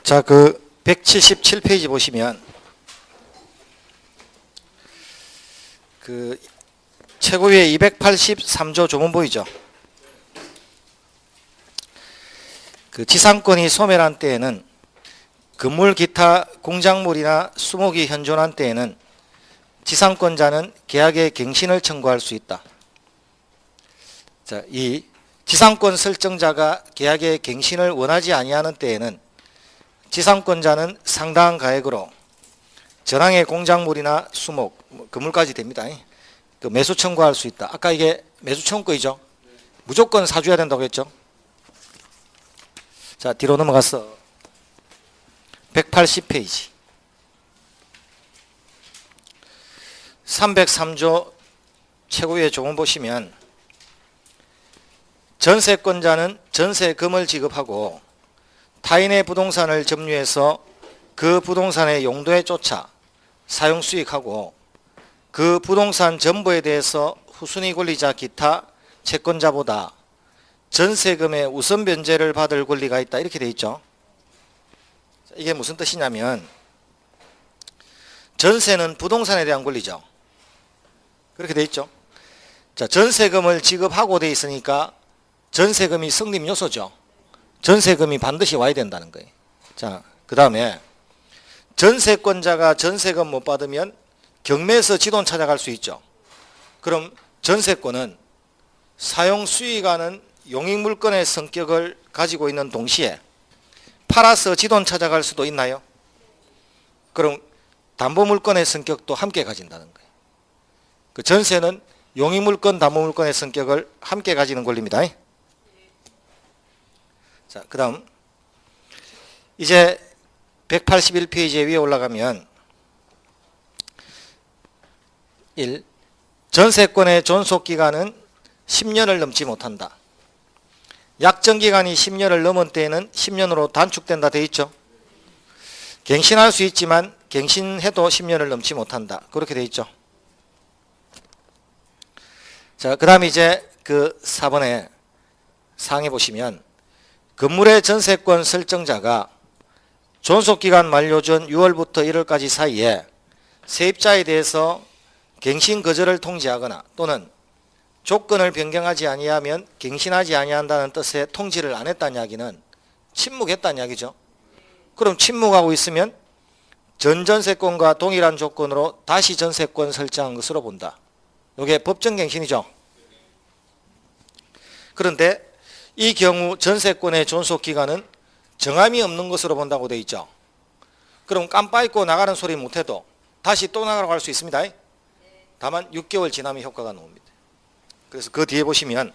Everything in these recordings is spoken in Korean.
자, 그 177페이지 보시면 그 최고위의 283조 조문 보이죠? 그 지상권이 소멸한 때에는 건물 기타 공작물이나 수목이 현존한 때에는 지상권자는 계약의 갱신을 청구할 수 있다. 자, 이 지상권 설정자가 계약의 갱신을 원하지 아니하는 때에는 지상권자는 상당한 가액으로 전항의 공작물이나 수목, 건물까지 됩니다. 그 매수 청구할 수 있다. 아까 이게 매수 청구이죠? 무조건 사줘야 된다고 했죠? 자, 뒤로 넘어가서 180페이지 303조 최고위의 조문 보시면 전세권자는 전세금을 지급하고 타인의 부동산을 점유해서 그 부동산의 용도에 쫓아 사용 수익하고 그 부동산 전부에 대해서 후순위 권리자 기타 채권자보다 전세금의 우선 변제를 받을 권리가 있다. 이렇게 되어 있죠. 이게 무슨 뜻이냐면 전세는 부동산에 대한 권리죠. 그렇게 되어 있죠. 자, 전세금을 지급하고 되어 있으니까 전세금이 성립 요소죠. 전세금이 반드시 와야 된다는 거예요. 자, 그 다음에 전세권자가 전세금 못 받으면 경매에서 지돈 찾아갈 수 있죠. 그럼 전세권은 사용 수익하는 용익물건의 성격을 가지고 있는 동시에 팔아서 지돈 찾아갈 수도 있나요? 그럼 담보물건의 성격도 함께 가진다는 거예요. 그 전세는 용익물건, 담보물건의 성격을 함께 가지는 권리입니다. 자, 그 다음 이제 181페이지 위에 올라가면 1. 전세권의 존속기간은 10년을 넘지 못한다. 약정기간이 10년을 넘은 때에는 10년으로 단축된다 되어 있죠. 갱신할 수 있지만 갱신해도 10년을 넘지 못한다. 그렇게 되어 있죠. 자, 그 다음 이제 그 4번에 상에 보시면 건물의 전세권 설정자가 존속기간 만료 전 6월부터 1월까지 사이에 세입자에 대해서 갱신 거절을 통지하거나 또는 조건을 변경하지 아니하면 갱신하지 아니한다는 뜻의 통지를 안 했다는 이야기는 침묵했다는 이야기죠. 그럼 침묵하고 있으면 전 전세권과 동일한 조건으로 다시 전세권 설정한 것으로 본다. 이게 법정갱신이죠. 그런데 이 경우 전세권의 존속기간은 정함이 없는 것으로 본다고 되어 있죠. 그럼 깜빡 잊고 나가는 소리 못해도 다시 또 나가라고 할 수 있습니다. 다만 6개월 지나면 효과가 나옵니다. 그래서 그 뒤에 보시면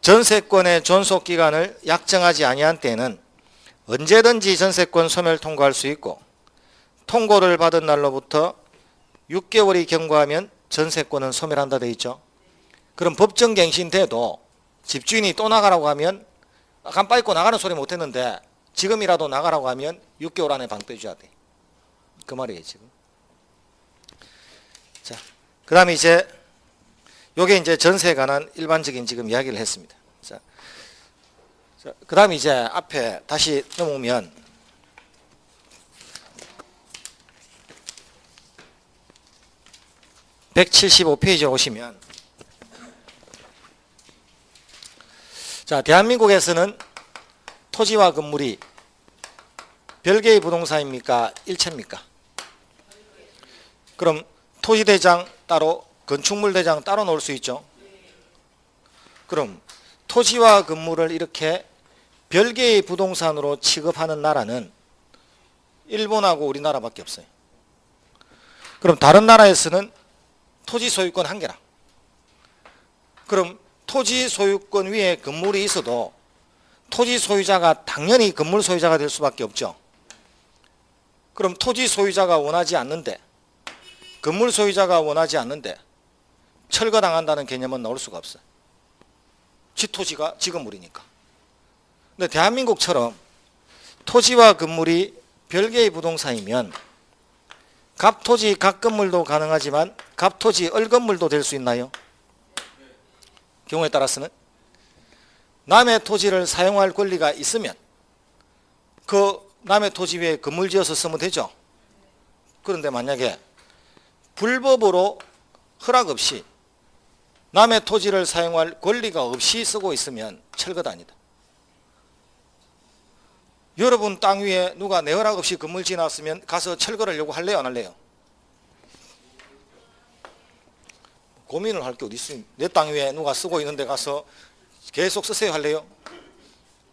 전세권의 존속기간을 약정하지 아니한 때는 언제든지 전세권 소멸 통고할 수 있고 통고를 받은 날로부터 6개월이 경과하면 전세권은 소멸한다 되어 있죠. 그럼 법정갱신돼도 집주인이 또 나가라고 하면 깜빡 잊고 나가는 소리 못했는데 지금이라도 나가라고 하면 6개월 안에 방 빼줘야 돼. 그 말이에요 지금. 자, 그 다음에 이제 요게 이제 전세에 관한 일반적인 지금 이야기를 했습니다. 자, 그 다음에 이제 앞에 다시 넘어오면 (175페이지에) 오시면 자, 대한민국에서는 토지와 건물이 별개의 부동산입니까? 일체입니까? 그럼 토지대장 따로 건축물대장 따로 놓을 수 있죠. 그럼 토지와 건물을 이렇게 별개의 부동산으로 취급하는 나라는 일본하고 우리나라밖에 없어요. 그럼 다른 나라에서는 토지 소유권 한 개라. 그럼 토지 소유권 위에 건물이 있어도 토지 소유자가 당연히 건물 소유자가 될 수밖에 없죠. 그럼 토지 소유자가 원하지 않는데 건물 소유자가 원하지 않는데 철거당한다는 개념은 나올 수가 없어요. 지 토지가 지 건물이니까. 근데 대한민국처럼 토지와 건물이 별개의 부동산이면 갑토지 갑건물도 가능하지만 갑토지 을건물도 될 수 있나요? 경우에 따라서는 남의 토지를 사용할 권리가 있으면 그 남의 토지 위에 건물 지어서 쓰면 되죠. 그런데 만약에 불법으로 허락 없이 남의 토지를 사용할 권리가 없이 쓰고 있으면 철거도 아니다. 여러분 땅 위에 누가 내 허락 없이 건물 지어놨으면 가서 철거를 요구할래요, 안 할래요? 고민을 할 게 어디 있어요? 내 땅 위에 누가 쓰고 있는데 가서 계속 쓰세요 할래요?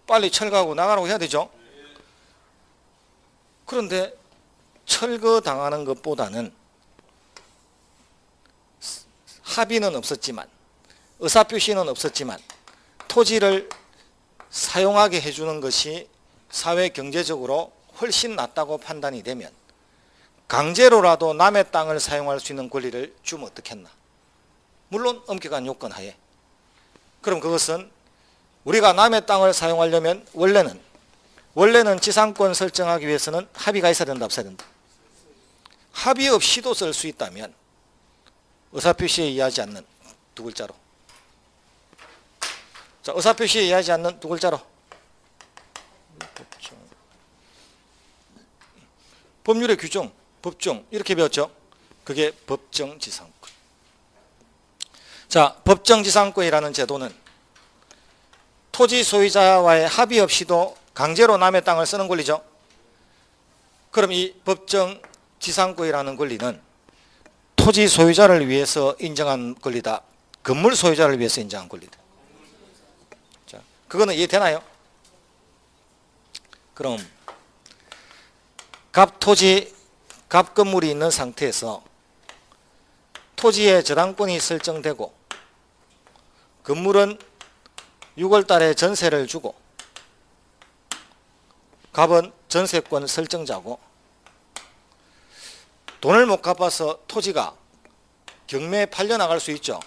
빨리 철거하고 나가라고 해야 되죠. 그런데 철거당하는 것보다는 합의는 없었지만 의사표시는 없었지만 토지를 사용하게 해주는 것이 사회 경제적으로 훨씬 낫다고 판단이 되면 강제로라도 남의 땅을 사용할 수 있는 권리를 주면 어떻겠나. 물론 엄격한 요건 하에. 그럼 그것은 우리가 남의 땅을 사용하려면 원래는 지상권 설정하기 위해서는 합의가 있어야 된다, 없어야 된다? 합의 없이도 쓸 수 있다면 의사표시에 의하지 않는 두 글자로. 자, 의사표시에 의하지 않는 두 글자로. 법률의 규정, 법정 이렇게 배웠죠. 그게 법정지상권. 자, 법정지상권이라는 제도는 토지 소유자와의 합의 없이도 강제로 남의 땅을 쓰는 권리죠. 그럼 이 법정지상권이라는 권리는 토지 소유자를 위해서 인정한 권리다, 건물 소유자를 위해서 인정한 권리다. 자, 그거는 이해되나요? 그럼 갑토지, 갑건물이 있는 상태에서 토지의 저당권이 설정되고 건물은 6월 달에 전세를 주고 갑은 전세권 설정자고 돈을 못 갚아서 토지가 경매에 팔려나갈 수 있죠.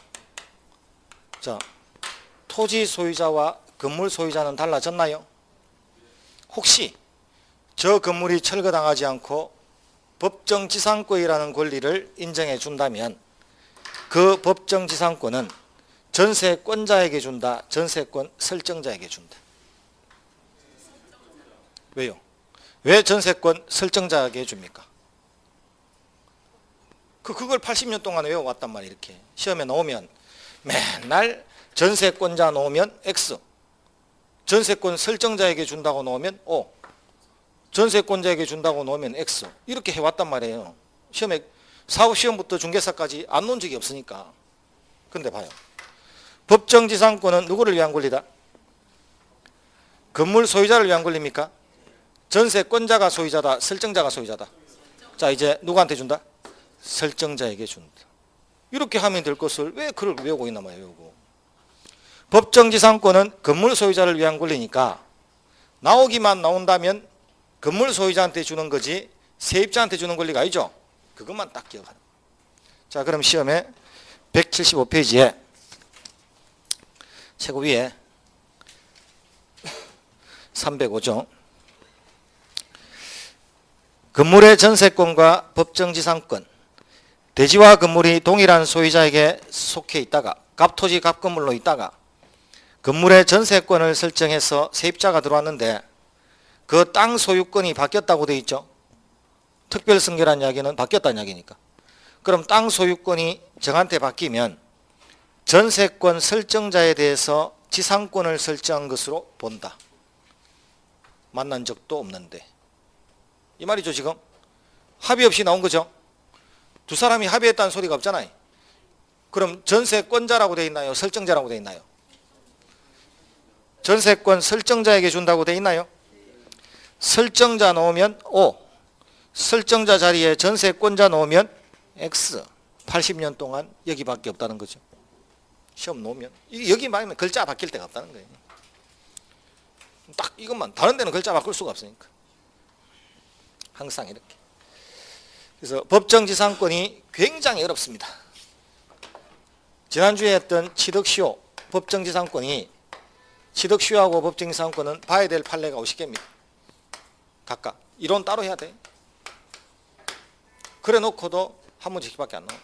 자, 토지 소유자와 건물 소유자는 달라졌나요? 혹시 저 건물이 철거당하지 않고 법정지상권이라는 권리를 인정해 준다면 그 법정지상권은 전세권자에게 준다, 전세권 설정자에게 준다. 왜요? 왜 전세권 설정자에게 줍니까? 그걸 80년 동안 외워왔단 말이에요. 이렇게 시험에 나오면 맨날 전세권자 나오면 X, 전세권 설정자에게 준다고 나오면 O, 전세권자에게 준다고 나오면 X, 이렇게 해왔단 말이에요. 시험에 사업시험부터 중개사까지 안 놓은 적이 없으니까. 근데 봐요. 법정지상권은 누구를 위한 권리다? 건물 소유자를 위한 권리입니까? 전세권자가 소유자다, 설정자가 소유자다? 자, 이제 누구한테 준다? 설정자에게 준다. 이렇게 하면 될 것을 왜 그걸 외우고 있나 말이에요. 법정지상권은 건물 소유자를 위한 권리니까 나오기만 나온다면 건물 소유자한테 주는 거지 세입자한테 주는 권리가 아니죠. 그것만 딱 기억하는. 자, 그럼 시험에 175페이지에 최고 위에 305조 건물의 전세권과 법정지상권, 대지와 건물이 동일한 소유자에게 속해 있다가 갑토지 갑건물로 있다가 건물의 전세권을 설정해서 세입자가 들어왔는데 그 땅 소유권이 바뀌었다고 되어 있죠. 특별승계란 이야기는 바뀌었다는 이야기니까. 그럼 땅 소유권이 정한테 바뀌면 전세권 설정자에 대해서 지상권을 설정한 것으로 본다. 만난 적도 없는데. 이 말이죠. 지금 합의 없이 나온 거죠. 두 사람이 합의했다는 소리가 없잖아요. 그럼 전세권자라고 되어 있나요? 설정자라고 되어 있나요? 전세권 설정자에게 준다고 되어 있나요? 설정자 넣으면 O, 설정자 자리에 전세권자 넣으면 X. 80년 동안 여기밖에 없다는 거죠. 시험 놓으면 여기 말하면 글자 바뀔 데가 없다는 거예요. 딱 이것만, 다른 데는 글자 바꿀 수가 없으니까. 항상 이렇게. 그래서 법정지상권이 굉장히 어렵습니다. 지난주에 했던 취득시효, 법정지상권이 취득시효하고 법정지상권은 봐야 될 판례가 50개입니다. 각각. 이론 따로 해야 돼. 그래 놓고도 한 문제씩밖에 안 나와.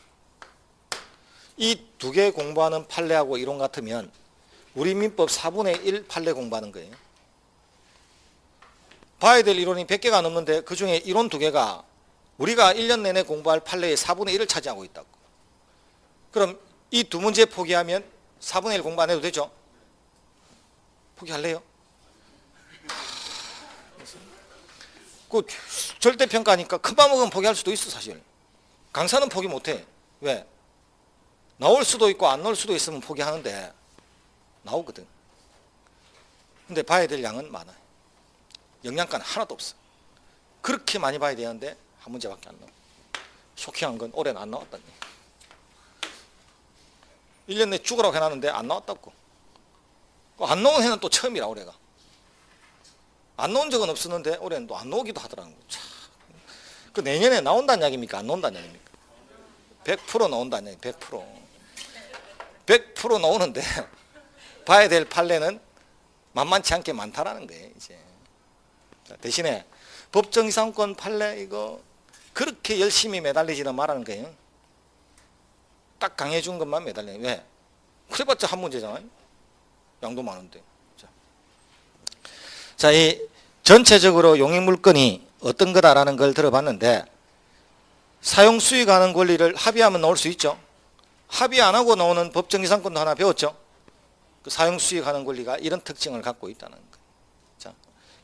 이 두 개 공부하는 판례하고 이론 같으면 우리 민법 4분의 1 판례 공부하는 거예요. 봐야 될 이론이 100개가 넘는데 그중에 이론 2개가 우리가 1년 내내 공부할 판례의 4분의 1을 차지하고 있다고. 그럼 이 2문제 포기하면 4분의 1 공부 안 해도 되죠? 포기할래요? 그 절대평가니까 큰맘 먹으면 포기할 수도 있어. 사실 강사는 포기 못해. 왜? 나올 수도 있고 안 나올 수도 있으면 포기하는데 나오거든. 근데 봐야 될 양은 많아요. 영양가는 하나도 없어. 그렇게 많이 봐야 되는데 한 문제밖에 안 나와. 쇼킹한 건 올해는 안 나왔다니. 1년 내 죽으라고 해놨는데 안 나왔다고. 안 나온 해는 또 처음이라 올해가. 안 나온 적은 없었는데 올해는 또 안 나오기도 하더라고요. 참. 그 내년에 나온다는 이야기입니까? 안 나온다는 이야기입니까? 100% 나온다는 이야기. 100% 나오는데 봐야 될 판례는 만만치 않게 많다라는 거예요. 이제. 자, 대신에 법정이상권 판례 이거 그렇게 열심히 매달리지는 말라는 거예요. 딱 강해준 것만 매달려요. 왜? 그래봤자 한 문제잖아요. 양도 많은데. 자, 이 전체적으로 용익물건이 어떤 거다라는 걸 들어봤는데 사용 수익하는 권리를 합의하면 나올 수 있죠. 합의 안 하고 나오는 법정이상권도 하나 배웠죠. 그 사용 수익하는 권리가 이런 특징을 갖고 있다는 거. 자,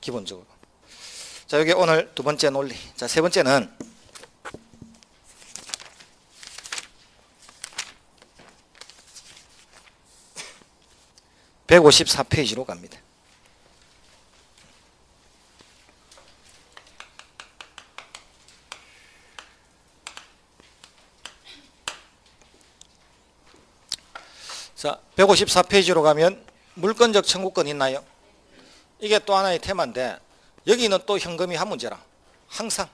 기본적으로. 자, 이게 오늘 2번째 논리. 자, 3번째는 (154페이지로) 갑니다. 자, 154페이지로 가면 물건적 청구권 있나요? 이게 또 하나의 테마인데 여기는 또 현금이 한 문제라. 항상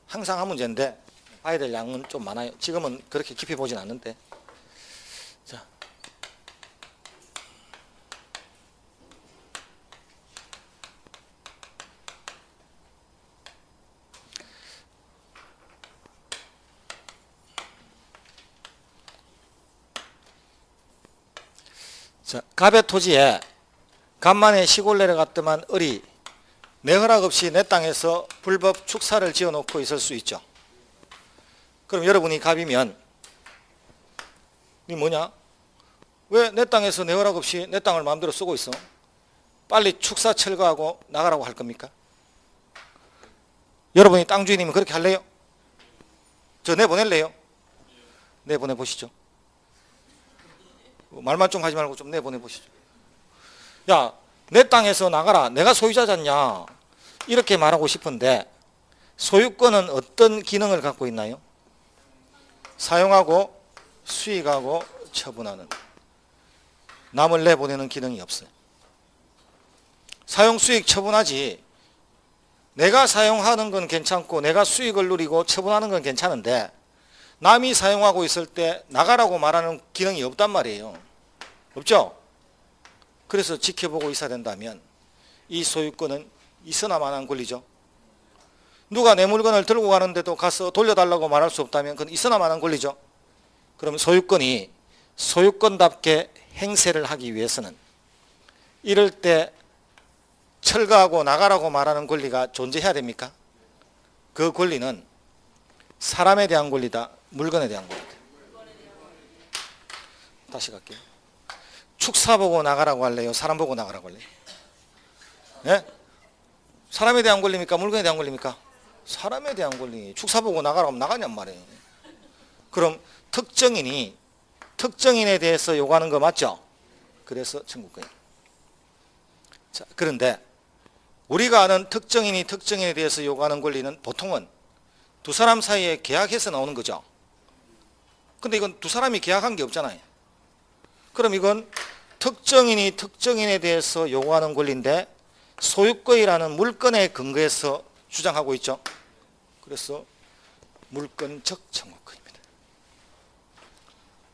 한 문제인데 봐야 될 양은 좀 많아요. 지금은 그렇게 깊이 보진 않는데. 자, 갑의 토지에 간만에 시골 내려갔더만 을이 내 허락 없이 내 땅에서 불법 축사를 지어놓고 있을 수 있죠. 그럼 여러분이 갑이면 이 뭐냐? 왜 내 땅에서 내 허락 없이 내 땅을 마음대로 쓰고 있어? 빨리 축사 철거하고 나가라고 할 겁니까? 여러분이 땅 주인이면 그렇게 할래요? 저 내보낼래요? 내보내보시죠. 말만 좀 하지 말고 좀 내보내보시죠. 야, 내 땅에서 나가라. 내가 소유자잖냐. 이렇게 말하고 싶은데 소유권은 어떤 기능을 갖고 있나요? 사용하고 수익하고 처분하는. 남을 내보내는 기능이 없어요. 사용 수익 처분하지. 내가 사용하는 건 괜찮고 내가 수익을 누리고 처분하는 건 괜찮은데 남이 사용하고 있을 때 나가라고 말하는 기능이 없단 말이에요. 없죠? 그래서 지켜보고 있어야 된다면 이 소유권은 있어나마나 권리죠. 누가 내 물건을 들고 가는데도 가서 돌려달라고 말할 수 없다면 그건 있어나마나 권리죠. 그럼 소유권이 소유권답게 행세를 하기 위해서는 이럴 때 철거하고 나가라고 말하는 권리가 존재해야 됩니까? 그 권리는 사람에 대한 권리다, 물건에 대한 권리다. 다시 갈게요. 축사 보고 나가라고 할래요? 사람 보고 나가라고 할래요? 네? 사람에 대한 권리입니까? 물건에 대한 권리입니까? 사람에 대한 권리. 축사 보고 나가라고 하면 나가냔 말이에요. 그럼 특정인에 대해서 요구하는 거 맞죠? 그래서 청구권이에요. 자, 그런데 우리가 아는 특정인에 대해서 요구하는 권리는 보통은 두 사람 사이에 계약해서 나오는 거죠. 근데 이건 두 사람이 계약한 게 없잖아요. 그럼 이건 특정인에 대해서 요구하는 권리인데 소유권이라는 물건에 근거해서 주장하고 있죠. 그래서 물건적 청구권입니다.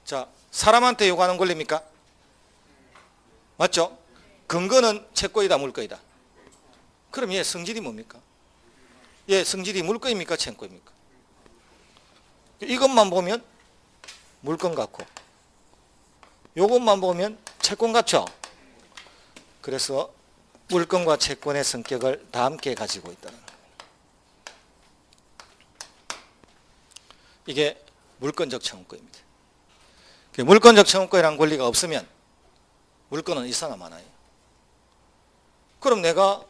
자, 사람한테 요구하는 권리입니까? 맞죠? 근거는 채권이다, 물건이다. 그럼 얘 성질이 뭡니까? 얘 성질이 물건입니까, 채권입니까? 이것만 보면 물건 같고 요것만 보면 채권 같죠? 그래서 물건과 채권의 성격을 다 함께 가지고 있다는 거예요. 이게 물건적 청구권입니다. 물건적 청구권이라는 권리가 없으면 물건은 있어나 마나요. 그럼 내가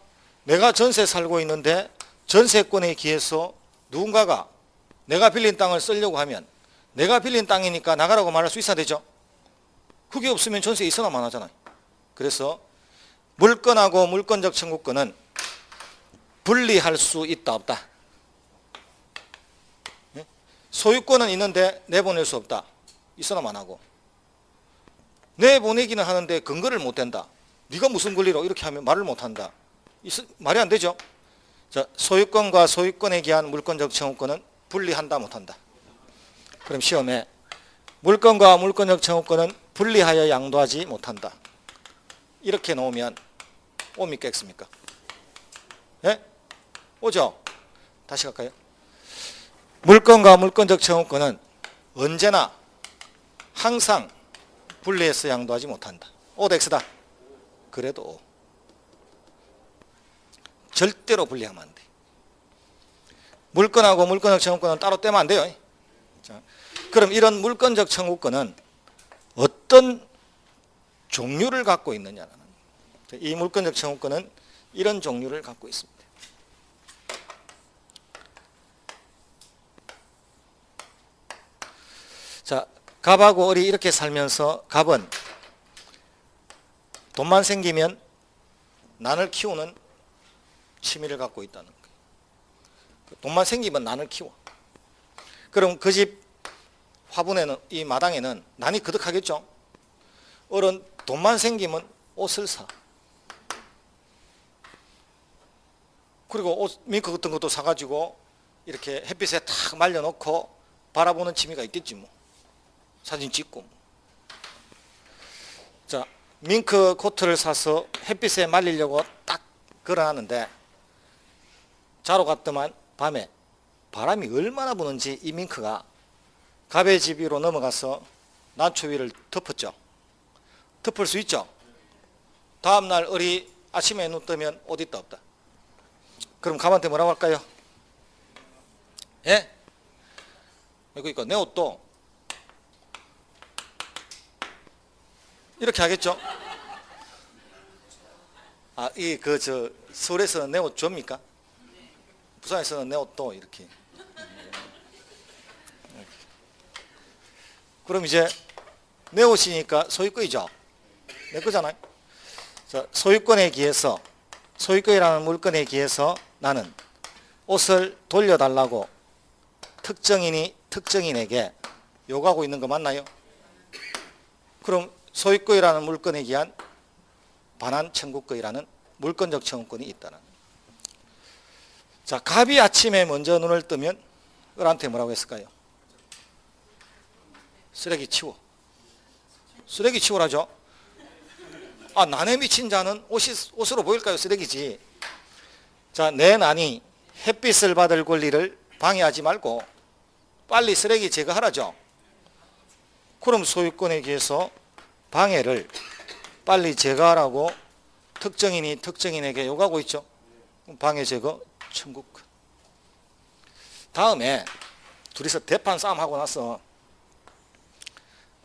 전세 살고 있는데 전세권에 기해서 누군가가 내가 빌린 땅을 쓰려고 하면 내가 빌린 땅이니까 나가라고 말할 수 있어야 되죠. 그게 없으면 전세 있어나 마나잖아요. 그래서 물건하고 물건적 청구권은 분리할 수 있다 없다. 소유권은 있는데 내보낼 수 없다. 있어나 마나고. 내보내기는 하는데 근거를 못 댄다. 네가 무슨 권리로 이렇게 하면 말을 못한다. 말이 안 되죠. 자, 소유권과 소유권에 기한 물건적 청구권은 분리한다 못한다. 그럼 시험에 물건과 물건적 청구권은 분리하여 양도하지 못한다. 이렇게 놓으면 옵니까 X입니까? 예? 오죠? 다시 갈까요? 물건과 물건적 청구권은 언제나 항상 분리해서 양도하지 못한다. O도 X다. 그래도 O. 절대로 분리하면 안 돼. 물건하고 물건적 청구권은 따로 떼면 안 돼요. 자, 그럼 이런 물건적 청구권은 어떤 종류를 갖고 있느냐는, 이 물건적 청구권은 이런 종류를 갖고 있습니다. 자, 갑하고 을이 이렇게 살면서 갑은 돈만 생기면 난을 키우는 취미를 갖고 있다는 거예요. 돈만 생기면 난을 키워. 그럼 그 집 화분에는, 이 마당에는 난이 그득하겠죠. 을은 돈만 생기면 옷을 사. 그리고 옷, 밍크 같은 것도 사가지고 이렇게 햇빛에 탁 말려놓고 바라보는 취미가 있겠지 뭐. 사진 찍고. 자, 밍크 코트를 사서 햇빛에 말리려고 딱 걸어놨는데 자러 갔더만 밤에 바람이 얼마나 부는지 이 밍크가 갑의 집 위로 넘어가서 난초 위를 덮었죠. 덮을 수 있죠. 다음날 을이 아침에 눈 뜨면 옷 있다 없다. 그럼 갑한테 뭐라고 할까요? 예? 그러니까 내 옷도 이렇게 하겠죠. 아, 서울에서는 내 옷 줍니까? 부산에서는 내 옷도 이렇게. 그럼 이제 내 옷이니까 소유권이죠. 내 거잖아요. 자, 소유권에 기해서, 소유권이라는 물건에 기해서 나는 옷을 돌려달라고 특정인이 특정인에게 요구하고 있는 거 맞나요? 그럼 소유권이라는 물건에 기한 반환 청구권이라는 물건적 청구권이 있다는. 자, 갑이 아침에 먼저 눈을 뜨면 을한테 뭐라고 했을까요? 쓰레기 치워. 쓰레기 치우라죠. 아, 난에 미친 자는 옷으로 보일까요? 쓰레기지. 자, 내 난이 햇빛을 받을 권리를 방해하지 말고 빨리 쓰레기 제거하라죠. 그럼 소유권에 기해서 방해를 빨리 제거하라고 특정인이 특정인에게 요구하고 있죠. 방해 제거 청구권. 다음에 둘이서 대판 싸움하고 나서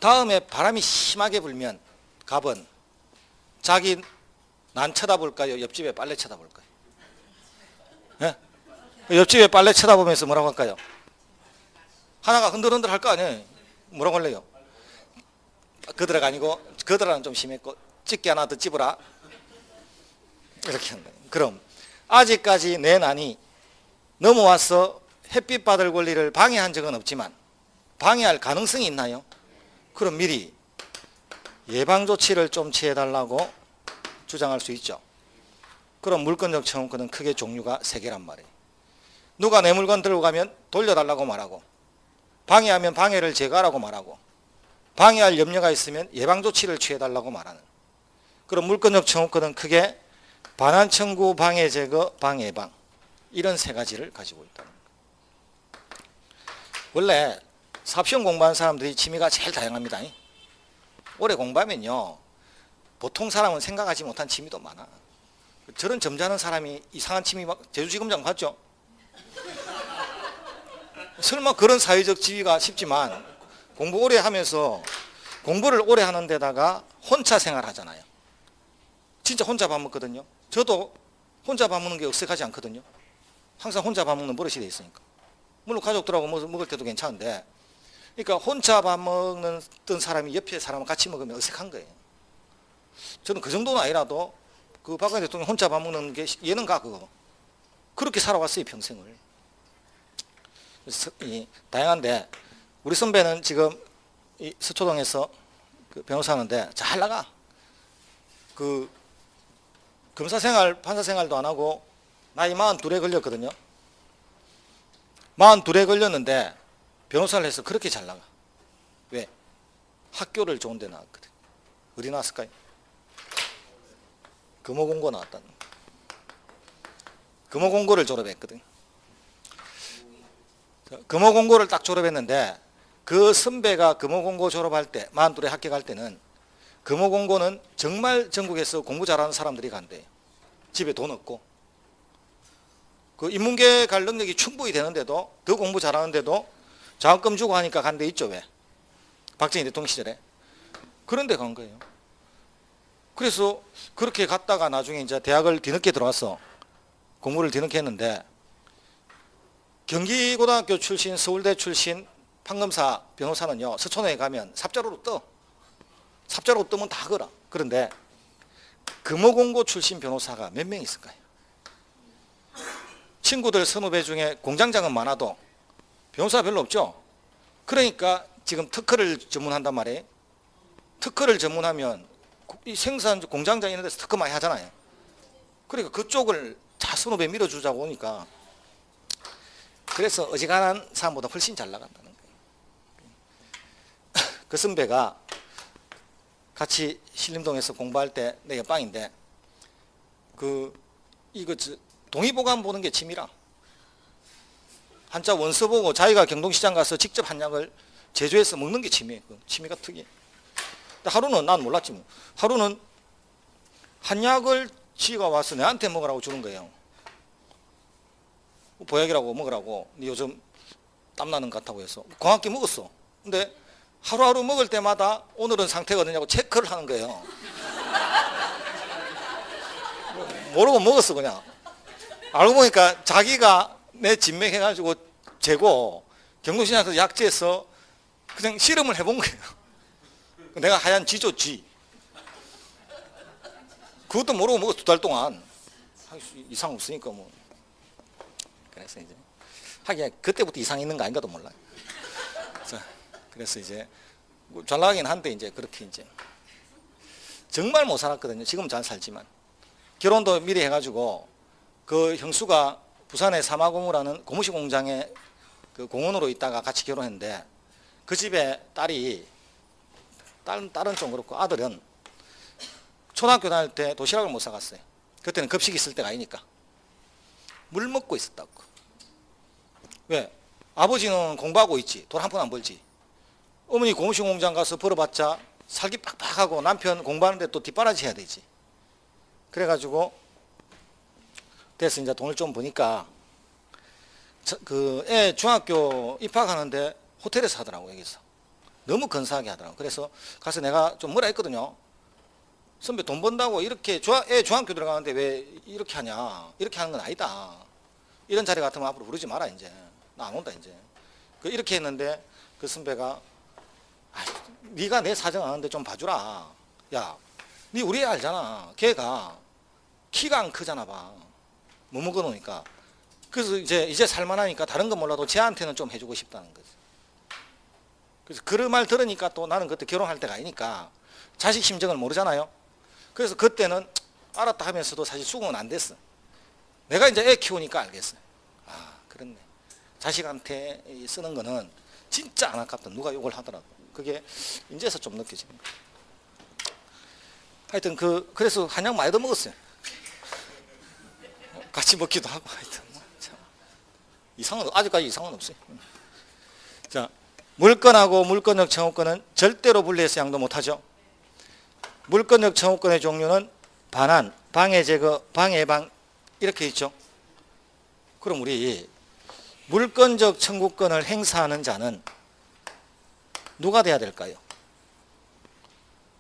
다음에 바람이 심하게 불면 갑은 자기 난 쳐다볼까요? 옆집에 빨래 쳐다볼까요? 예? 옆집에 빨래 쳐다보면서 뭐라고 할까요? 하나가 흔들흔들 할 거 아니에요. 뭐라고 할래요? 그들아가 아니고, 그들아는 좀 심했고, 집게 하나 더 집어라. 이렇게 한다. 그럼 아직까지 내 난이 넘어와서 햇빛 받을 권리를 방해한 적은 없지만 방해할 가능성이 있나요? 그럼 미리 예방조치를 좀 취해달라고 주장할 수 있죠. 그럼 물건적 청구권은 크게 종류가 3개란 말이에요. 누가 내 물건 들고 가면 돌려달라고 말하고, 방해하면 방해를 제거하라고 말하고, 방해할 염려가 있으면 예방조치를 취해달라고 말하는. 그럼 물건적 청구권은 크게 반환 청구, 방해 제거, 방해 예방, 이런 3가지를 가지고 있다는 거예요. 원래 사업시험 공부하는 사람들이 취미가 제일 다양합니다. 오래 공부하면요, 보통 사람은 생각하지 못한 취미도 많아. 저런 점잖은 사람이 이상한 취미 막 제주지검장 봤죠? 설마 그런 사회적 지위가 싶지만 공부 오래 하면서 공부를 오래 하는 데다가 혼자 생활하잖아요. 진짜 혼자 밥 먹거든요. 저도 혼자 밥 먹는 게 어색하지 않거든요. 항상 혼자 밥 먹는 버릇이 돼 있으니까. 물론 가족들하고 먹을 때도 괜찮은데, 그러니까 혼자 밥 먹는 사람이 옆에 사람을 같이 먹으면 어색한 거예요. 저는 그 정도는 아니라도 그 박근혜 대통령 혼자 밥 먹는 게 예능가 그거. 그렇게 살아왔어요 평생을. 다양한데 우리 선배는 지금 이 서초동에서 그 변호사 하는데 잘 나가. 그 검사 생활, 판사 생활도 안 하고 나이 42에 걸렸거든요. 42에 걸렸는데 변호사를 해서 그렇게 잘 나가. 왜? 학교를 좋은 데 나왔거든. 어디 나왔을까요? 금호공고 나왔다는. 금호공고를 졸업했거든. 금호공고를 딱 졸업했는데 그 선배가 금호공고 졸업할 때 42에 합격할 때는 금호공고는 정말 전국에서 공부 잘하는 사람들이 간대요. 집에 돈 없고 그 인문계 갈 능력이 충분히 되는데도 더 공부 잘하는데도 장학금 주고 하니까 간 데 있죠. 왜? 박정희 대통령 시절에. 그런 데 간 거예요. 그래서 그렇게 갔다가 나중에 이제 대학을 뒤늦게 들어왔어. 공부를 뒤늦게 했는데 경기고등학교 출신, 서울대 출신 판검사 변호사는요, 서초동에 가면 삽자루로 떠. 삽자루로 뜨면 다 걸어. 그런데 금호공고 출신 변호사가 몇 명 있을까요? 친구들 선후배 중에 공장장은 많아도 변호사 별로 없죠. 그러니까 지금 특허를 전문한단 말이에요. 특허를 전문하면 이 생산 공장장 이런 데서 특허 많이 하잖아요. 그러니까 그쪽을 다 선후배 밀어주자고 오니까 그래서 어지간한 사람보다 훨씬 잘 나간다는 거예요. 그 선배가 같이 신림동에서 공부할 때 내 옆방인데 동의보감 보는 게 취미라. 한자 원서 보고 자기가 경동시장 가서 직접 한약을 제조해서 먹는 게 취미예요. 취미가 특이해. 하루는 난 몰랐지 뭐. 하루는 한약을 지가 와서 내한테 먹으라고 주는 거예요. 보약이라고 먹으라고. 요즘 땀나는 것 같다고 해서 고맙게 먹었어. 근데 하루하루 먹을 때마다 오늘은 상태가 어떠냐고 체크를 하는 거예요. 모르고 먹었어 그냥. 알고 보니까 자기가 내 진맥해가지고 재고 경동시장에서 약재해서 그냥 실험을 해본 거예요. 내가 하얀 쥐죠 쥐. 그것도 모르고 먹었어 2달 동안. 이상 없으니까 뭐. 그래서 이제 하긴 그때부터 이상 있는 거 아닌가도 몰라. 그래서 이제 잘 나가긴 한데 이제 그렇게 이제 정말 못 살았거든요. 지금 잘 살지만 결혼도 미리 해가지고 그 형수가 부산의 사마고무라는 고무신 공장에 그 공원으로 있다가 같이 결혼했는데 그 집에 딸이 딸은 좀 그렇고 아들은 초등학교 다닐 때 도시락을 못 사갔어요. 그때는 급식 있을 때가 아니니까 물 먹고 있었다고. 왜? 아버지는 공부하고 있지. 돈 한 푼 안 벌지. 어머니 고무신 공장 가서 벌어봤자 살기 빡빡하고 남편 공부하는데 또 뒷바라지 해야 되지. 그래가지고 그래서 이제 돈을 좀 버니까 그 애 중학교 입학하는데 호텔에서 하더라고. 여기서 너무 근사하게 하더라고. 그래서 가서 내가 좀 뭐라 했거든요. 선배 돈 번다고 이렇게 애 중학교 들어가는데 왜 이렇게 하냐. 이렇게 하는 건 아니다. 이런 자리 같으면 앞으로 부르지 마라 이제. 나 안 온다 이제. 이렇게 했는데 그 선배가 네가 내 사정 아는데 좀 봐주라. 야, 네 우리 애 알잖아. 걔가 키가 안 크잖아 봐. 못 먹어놓으니까. 그래서 이제 살만하니까 다른 건 몰라도 쟤한테는 좀 해주고 싶다는 거지. 그래서 그런 말 들으니까 또 나는 그때 결혼할 때가 아니니까 자식 심정을 모르잖아요. 그래서 그때는 알았다 하면서도 사실 수긍은 안 됐어. 내가 이제 애 키우니까 알겠어. 아, 그렇네. 자식한테 쓰는 거는 진짜 안 아깝다. 누가 욕을 하더라도. 그게 이제서 좀 느껴지는 거예요. 하여튼 그래서 한약 많이 더 먹었어요. 같이 먹기도 하고 하여튼 이상은 아직까지 이상은 없어요. 자, 물건하고 물건력 청구권은 절대로 분리해서 양도 못하죠. 물건력 청구권의 종류는 반환, 방해 제거, 방해 예방 이렇게 있죠. 그럼 우리 물권적 청구권을 행사하는 자는 누가 돼야 될까요?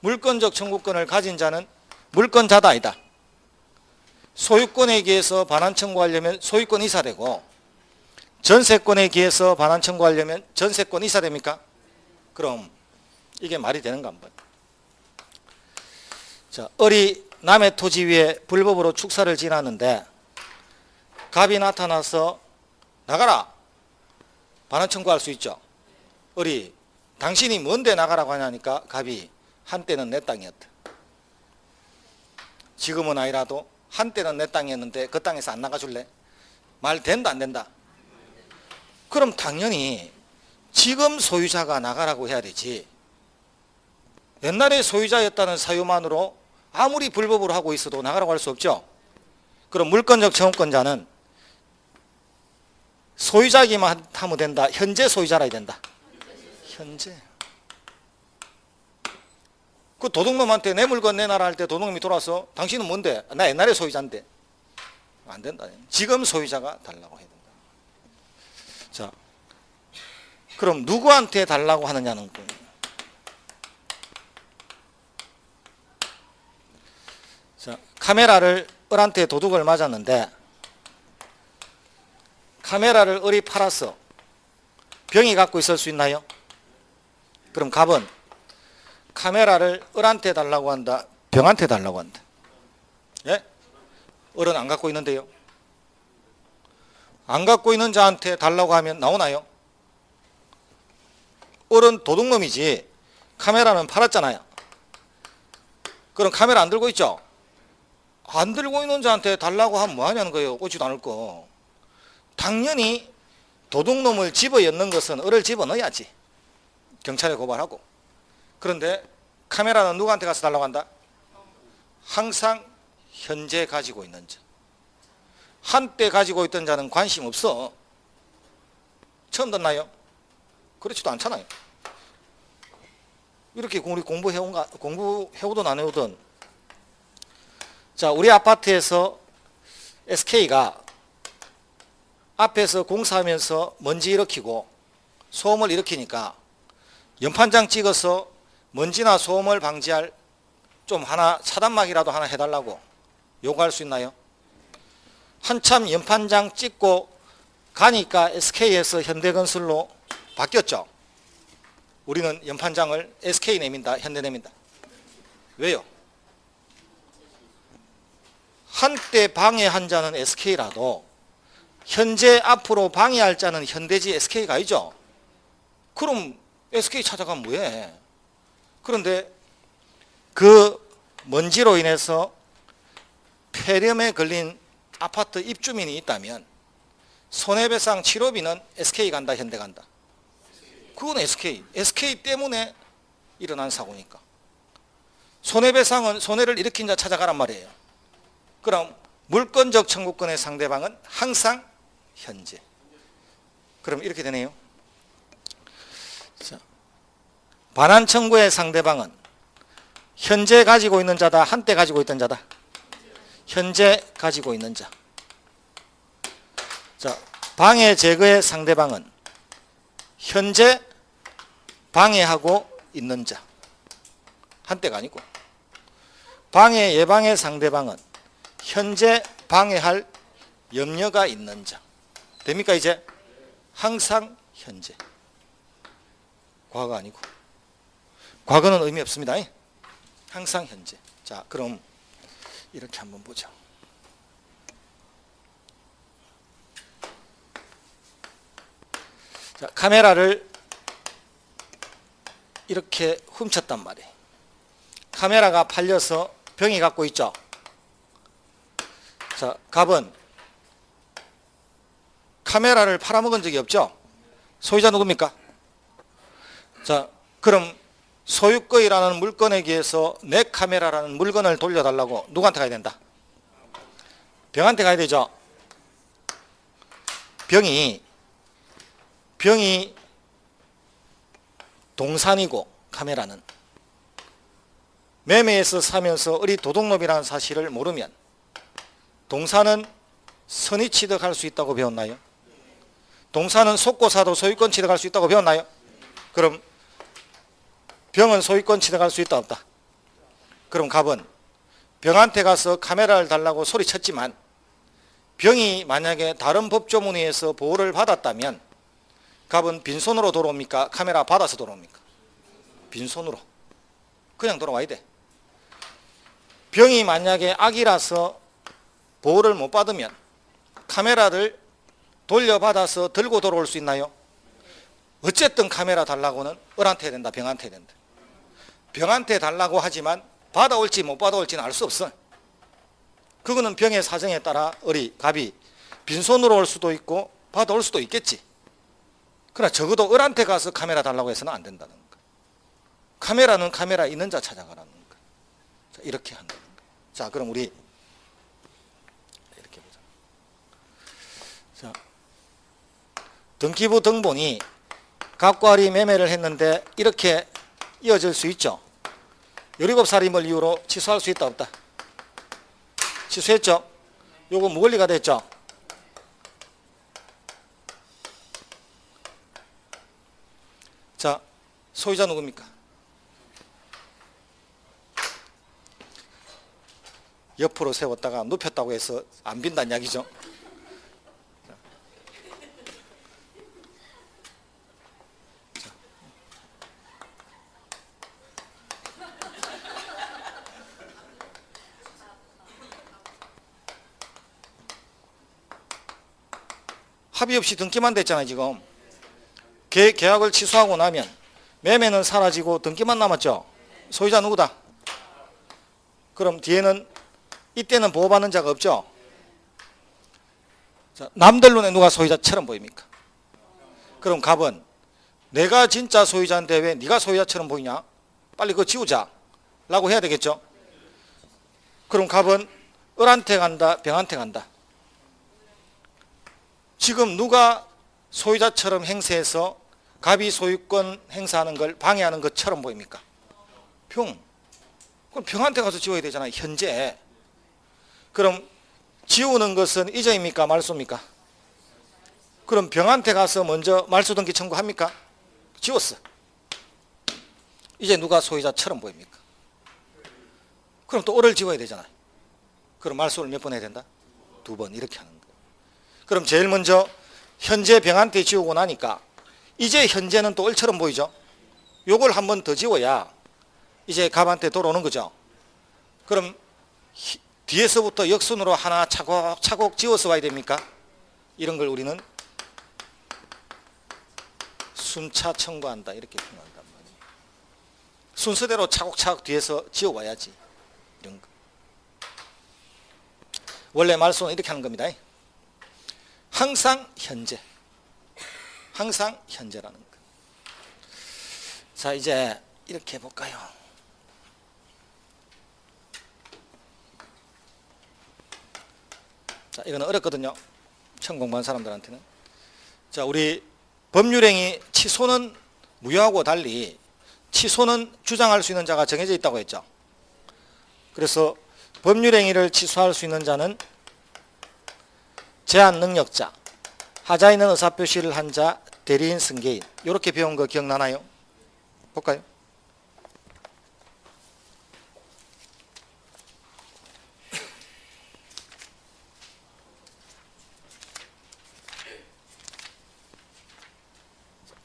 물권적 청구권을 가진 자는 물권자다 아니다. 소유권에 기해서 반환 청구하려면 소유권 이사되고 전세권에 기해서 반환 청구하려면 전세권 이사됩니까? 그럼 이게 말이 되는가 한번. 자, 을이 남의 토지 위에 불법으로 축사를 지났는데 갑이 나타나서 나가라! 반환 청구할 수 있죠. 을이 당신이 뭔데 나가라고 하냐니까 갑이 한때는 내 땅이었다. 지금은 아니라도 한때는 내 땅이었는데 그 땅에서 안 나가줄래? 말 된다 안 된다? 그럼 당연히 지금 소유자가 나가라고 해야 되지. 옛날에 소유자였다는 사유만으로 아무리 불법으로 하고 있어도 나가라고 할 수 없죠. 그럼 물권적 청구권자는 소유자기만 하면 된다. 현재 소유자라야 된다. 현재. 그 도둑놈한테 내 물건 내놔라 할 때 도둑놈이 돌아서 당신은 뭔데? 나 옛날에 소유자인데. 안 된다. 지금 소유자가 달라고 해야 된다. 자, 그럼 누구한테 달라고 하느냐는 거예요. 자, 카메라를 을한테 도둑을 맞았는데 카메라를 을이 팔았어. 병이 갖고 있을 수 있나요? 그럼 갑은 카메라를 을한테 달라고 한다, 병한테 달라고 한다. 예? 을은 안 갖고 있는데요. 안 갖고 있는 자한테 달라고 하면 나오나요? 을은 도둑놈이지 카메라는 팔았잖아요. 그럼 카메라 안 들고 있죠? 안 들고 있는 자한테 달라고 하면 뭐하냐는 거예요. 오지도 않을 거. 당연히 도둑놈을 집어넣는 것은 을을 집어넣어야지. 경찰에 고발하고. 그런데 카메라는 누구한테 가서 달라고 한다? 항상 현재 가지고 있는 자. 한때 가지고 있던 자는 관심 없어. 처음 듣나요? 그렇지도 않잖아요. 이렇게 우리 공부해오든 안 해오든. 자, 우리 아파트에서 SK가 앞에서 공사하면서 먼지 일으키고 소음을 일으키니까 연판장 찍어서 먼지나 소음을 방지할 좀 하나 차단막이라도 하나 해달라고 요구할 수 있나요? 한참 연판장 찍고 가니까 SK에서 현대건설로 바뀌었죠. 우리는 연판장을 SK 내민다, 현대 내민다. 왜요? 한때 방해한 자는 SK라도 현재 앞으로 방해할 자는 현대지 SK가 아니죠. 그럼 SK 찾아가면 뭐해? 그런데 그 먼지로 인해서 폐렴에 걸린 아파트 입주민이 있다면 손해배상 치료비는 SK 간다, 현대 간다? 그건 SK. SK 때문에 일어난 사고니까. 손해배상은 손해를 일으킨 자 찾아가란 말이에요. 그럼 물권적 청구권의 상대방은 항상 현재. 그럼 이렇게 되네요. 자, 반환 청구의 상대방은 현재 가지고 있는 자다, 한때 가지고 있던 자다? 현재 가지고 있는 자. 자, 방해 제거의 상대방은 현재 방해하고 있는 자. 한때가 아니고. 방해 예방의 상대방은 현재 방해할 염려가 있는 자. 됩니까 이제? 항상 현재. 과거 아니고. 과거는 의미 없습니다. 항상 현재. 자, 그럼 이렇게 한번 보죠. 자, 카메라를 이렇게 훔쳤단 말이에요. 카메라가 팔려서 병이 갖고 있죠. 자, 갑은 카메라를 팔아먹은 적이 없죠. 소유자 누굽니까? 자, 그럼 소유권이라는 물건에 기해서 내 카메라라는 물건을 돌려달라고 누구한테 가야 된다? 병한테 가야 되죠. 병이 동산이고 카메라는 매매에서 사면서 을이 도둑놈이라는 사실을 모르면 동사는 선의 취득할 수 있다고 배웠나요? 동사는 속고 사도 소유권 취득할 수 있다고 배웠나요? 그럼 병은 소유권 취득할 수 있다 없다? 그럼 갑은 병한테 가서 카메라를 달라고 소리쳤지만 병이 만약에 다른 법조문의에서 보호를 받았다면 갑은 빈손으로 돌아옵니까? 카메라 받아서 돌아옵니까? 빈손으로. 그냥 돌아와야 돼. 병이 만약에 악이라서 보호를 못 받으면 카메라를 돌려받아서 들고 돌아올 수 있나요? 어쨌든 카메라 달라고는 을한테 해야 된다, 병한테 해야 된다. 병한테 달라고 하지만 받아올지 못 받아올지는 알 수 없어. 그거는 병의 사정에 따라 갑이 빈손으로 올 수도 있고 받아올 수도 있겠지. 그러나 적어도 을한테 가서 카메라 달라고 해서는 안 된다는 거야. 카메라는 카메라 있는 자 찾아가라는 거야. 자, 이렇게 한다는 거야. 자, 그럼 우리 이렇게 보자. 자, 등기부 등본이 갑과을이 매매를 했는데 이렇게 이어질 수 있죠. 17살임을 이유로 취소할 수 있다 없다? 취소했죠? 요거 무권리가 됐죠? 자, 소유자 누굽니까? 옆으로 세웠다가 눕혔다고 해서 안 빈다는 이야기죠. 합의 없이 등기만 됐잖아요. 지금 계약을 취소하고 나면 매매는 사라지고 등기만 남았죠. 소유자 누구다? 그럼 뒤에는 이때는 보호받는 자가 없죠. 자, 남들 눈에 누가 소유자처럼 보입니까? 그럼 갑은 내가 진짜 소유자인데 왜 네가 소유자처럼 보이냐? 빨리 그거 지우자 라고 해야 되겠죠. 그럼 갑은 을한테 간다, 병한테 간다? 지금 누가 소유자처럼 행세해서 갑이 소유권 행사하는 걸 방해하는 것처럼 보입니까? 병. 그럼 병한테 가서 지워야 되잖아요. 현재. 그럼 지우는 것은 이전입니까? 말소입니까? 그럼 병한테 가서 먼저 말소등기 청구합니까? 지웠어. 이제 누가 소유자처럼 보입니까? 그럼 또 을을 지워야 되잖아요. 그럼 말소를 몇 번 해야 된다? 2번 이렇게 하는 거예요. 그럼 제일 먼저 현재 병한테 지우고 나니까 이제 현재는 또 을처럼 보이죠. 요걸 한 번 더 지워야 이제 갑한테 돌아오는 거죠. 그럼 뒤에서부터 역순으로 하나 차곡차곡 지워서 와야 됩니까? 이런 걸 우리는 순차 청구한다 이렇게 표현한단 말이에요. 순서대로 차곡차곡 뒤에서 지워와야지. 이런 거. 원래 말소는 이렇게 하는 겁니다. 항상 현재. 항상 현재라는 거. 자, 이제 이렇게 해볼까요? 자, 이거는 어렵거든요. 처음 공부한 사람들한테는. 자, 우리 법률행위 취소는 무효하고 달리 취소는 주장할 수 있는 자가 정해져 있다고 했죠. 그래서 법률행위를 취소할 수 있는 자는 제한 능력자, 하자에 있는 의사표시를 한 자, 대리인, 승계인. 이렇게 배운 거 기억나나요? 볼까요?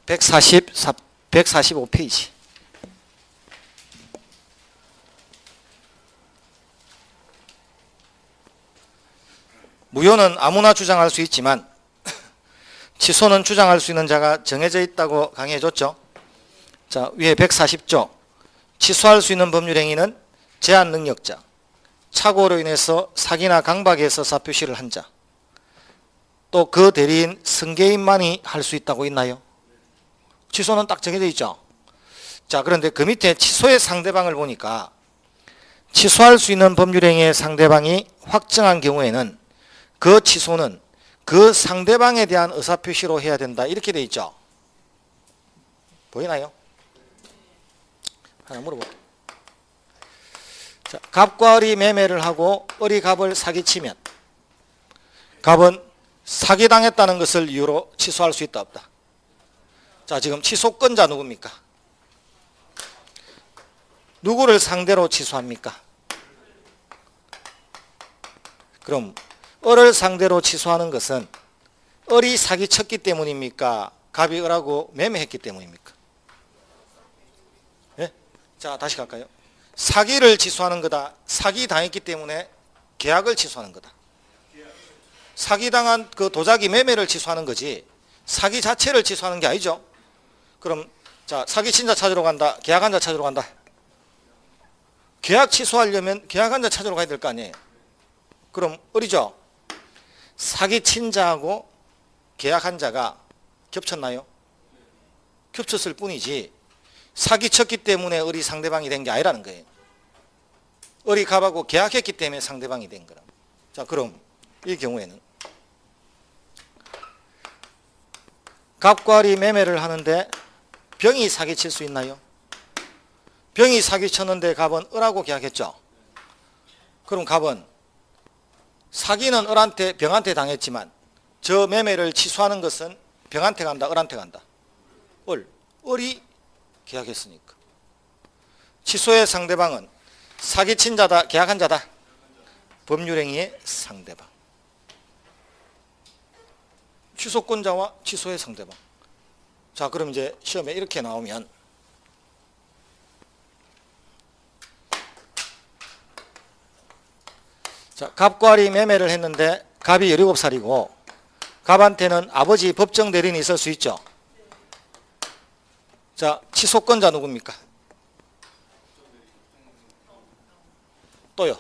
(144) 145페이지. 무효는 아무나 주장할 수 있지만 취소는 주장할 수 있는 자가 정해져 있다고 강의해 줬죠. 자, 위에 140조. 취소할 수 있는 법률행위는 제한 능력자, 착오로 인해서 사기나 강박에서 사표시를 한 자, 또 그 대리인 승계인만이 할 수 있다고 있나요? 취소는 딱 정해져 있죠. 자, 그런데 그 밑에 취소의 상대방을 보니까 취소할 수 있는 법률행위의 상대방이 확정한 경우에는 그 취소는 그 상대방에 대한 의사표시로 해야 된다. 이렇게 돼 있죠. 보이나요? 하나 물어볼게요. 자, 갑과 을이 매매를 하고 을이 갑을 사기치면 갑은 사기당했다는 것을 이유로 취소할 수 있다 없다? 자, 지금 취소권자 누굽니까? 누구를 상대로 취소합니까? 그럼 을을 상대로 취소하는 것은 을이 사기쳤기 때문입니까? 갑이 을하고 매매했기 때문입니까? 예? 자, 다시 갈까요? 사기를 취소하는 거다. 사기 당했기 때문에 계약을 취소하는 거다. 사기당한 그 도자기 매매를 취소하는 거지 사기 자체를 취소하는 게 아니죠. 그럼 자, 사기친 자 찾으러 간다. 계약한 자 찾으러 간다. 계약 취소하려면 계약한 자 찾으러 가야 될 거 아니에요. 그럼 을이죠. 사기친 자하고 계약한 자가 겹쳤나요? 겹쳤을 뿐이지 사기쳤기 때문에 을이 상대방이 된 게 아니라는 거예요. 을이 갑하고 계약했기 때문에 상대방이 된 거라. 자, 그럼 이 경우에는 갑과 을이 매매를 하는데 병이 사기칠 수 있나요? 병이 사기쳤는데 갑은 을하고 계약했죠. 그럼 갑은 사기는 을한테 병한테 당했지만 저 매매를 취소하는 것은 병한테 간다, 을한테 간다? 을이 계약했으니까. 취소의 상대방은 사기친 자다, 계약한 자다? 법률행위의 상대방. 취소권자와 취소의 상대방. 자, 그럼 이제 시험에 이렇게 나오면 자, 갑과 을이 매매를 했는데 갑이 17살이고 갑한테는 아버지 법정 대리인이 있을 수 있죠. 자, 취소권자 누굽니까? 또요.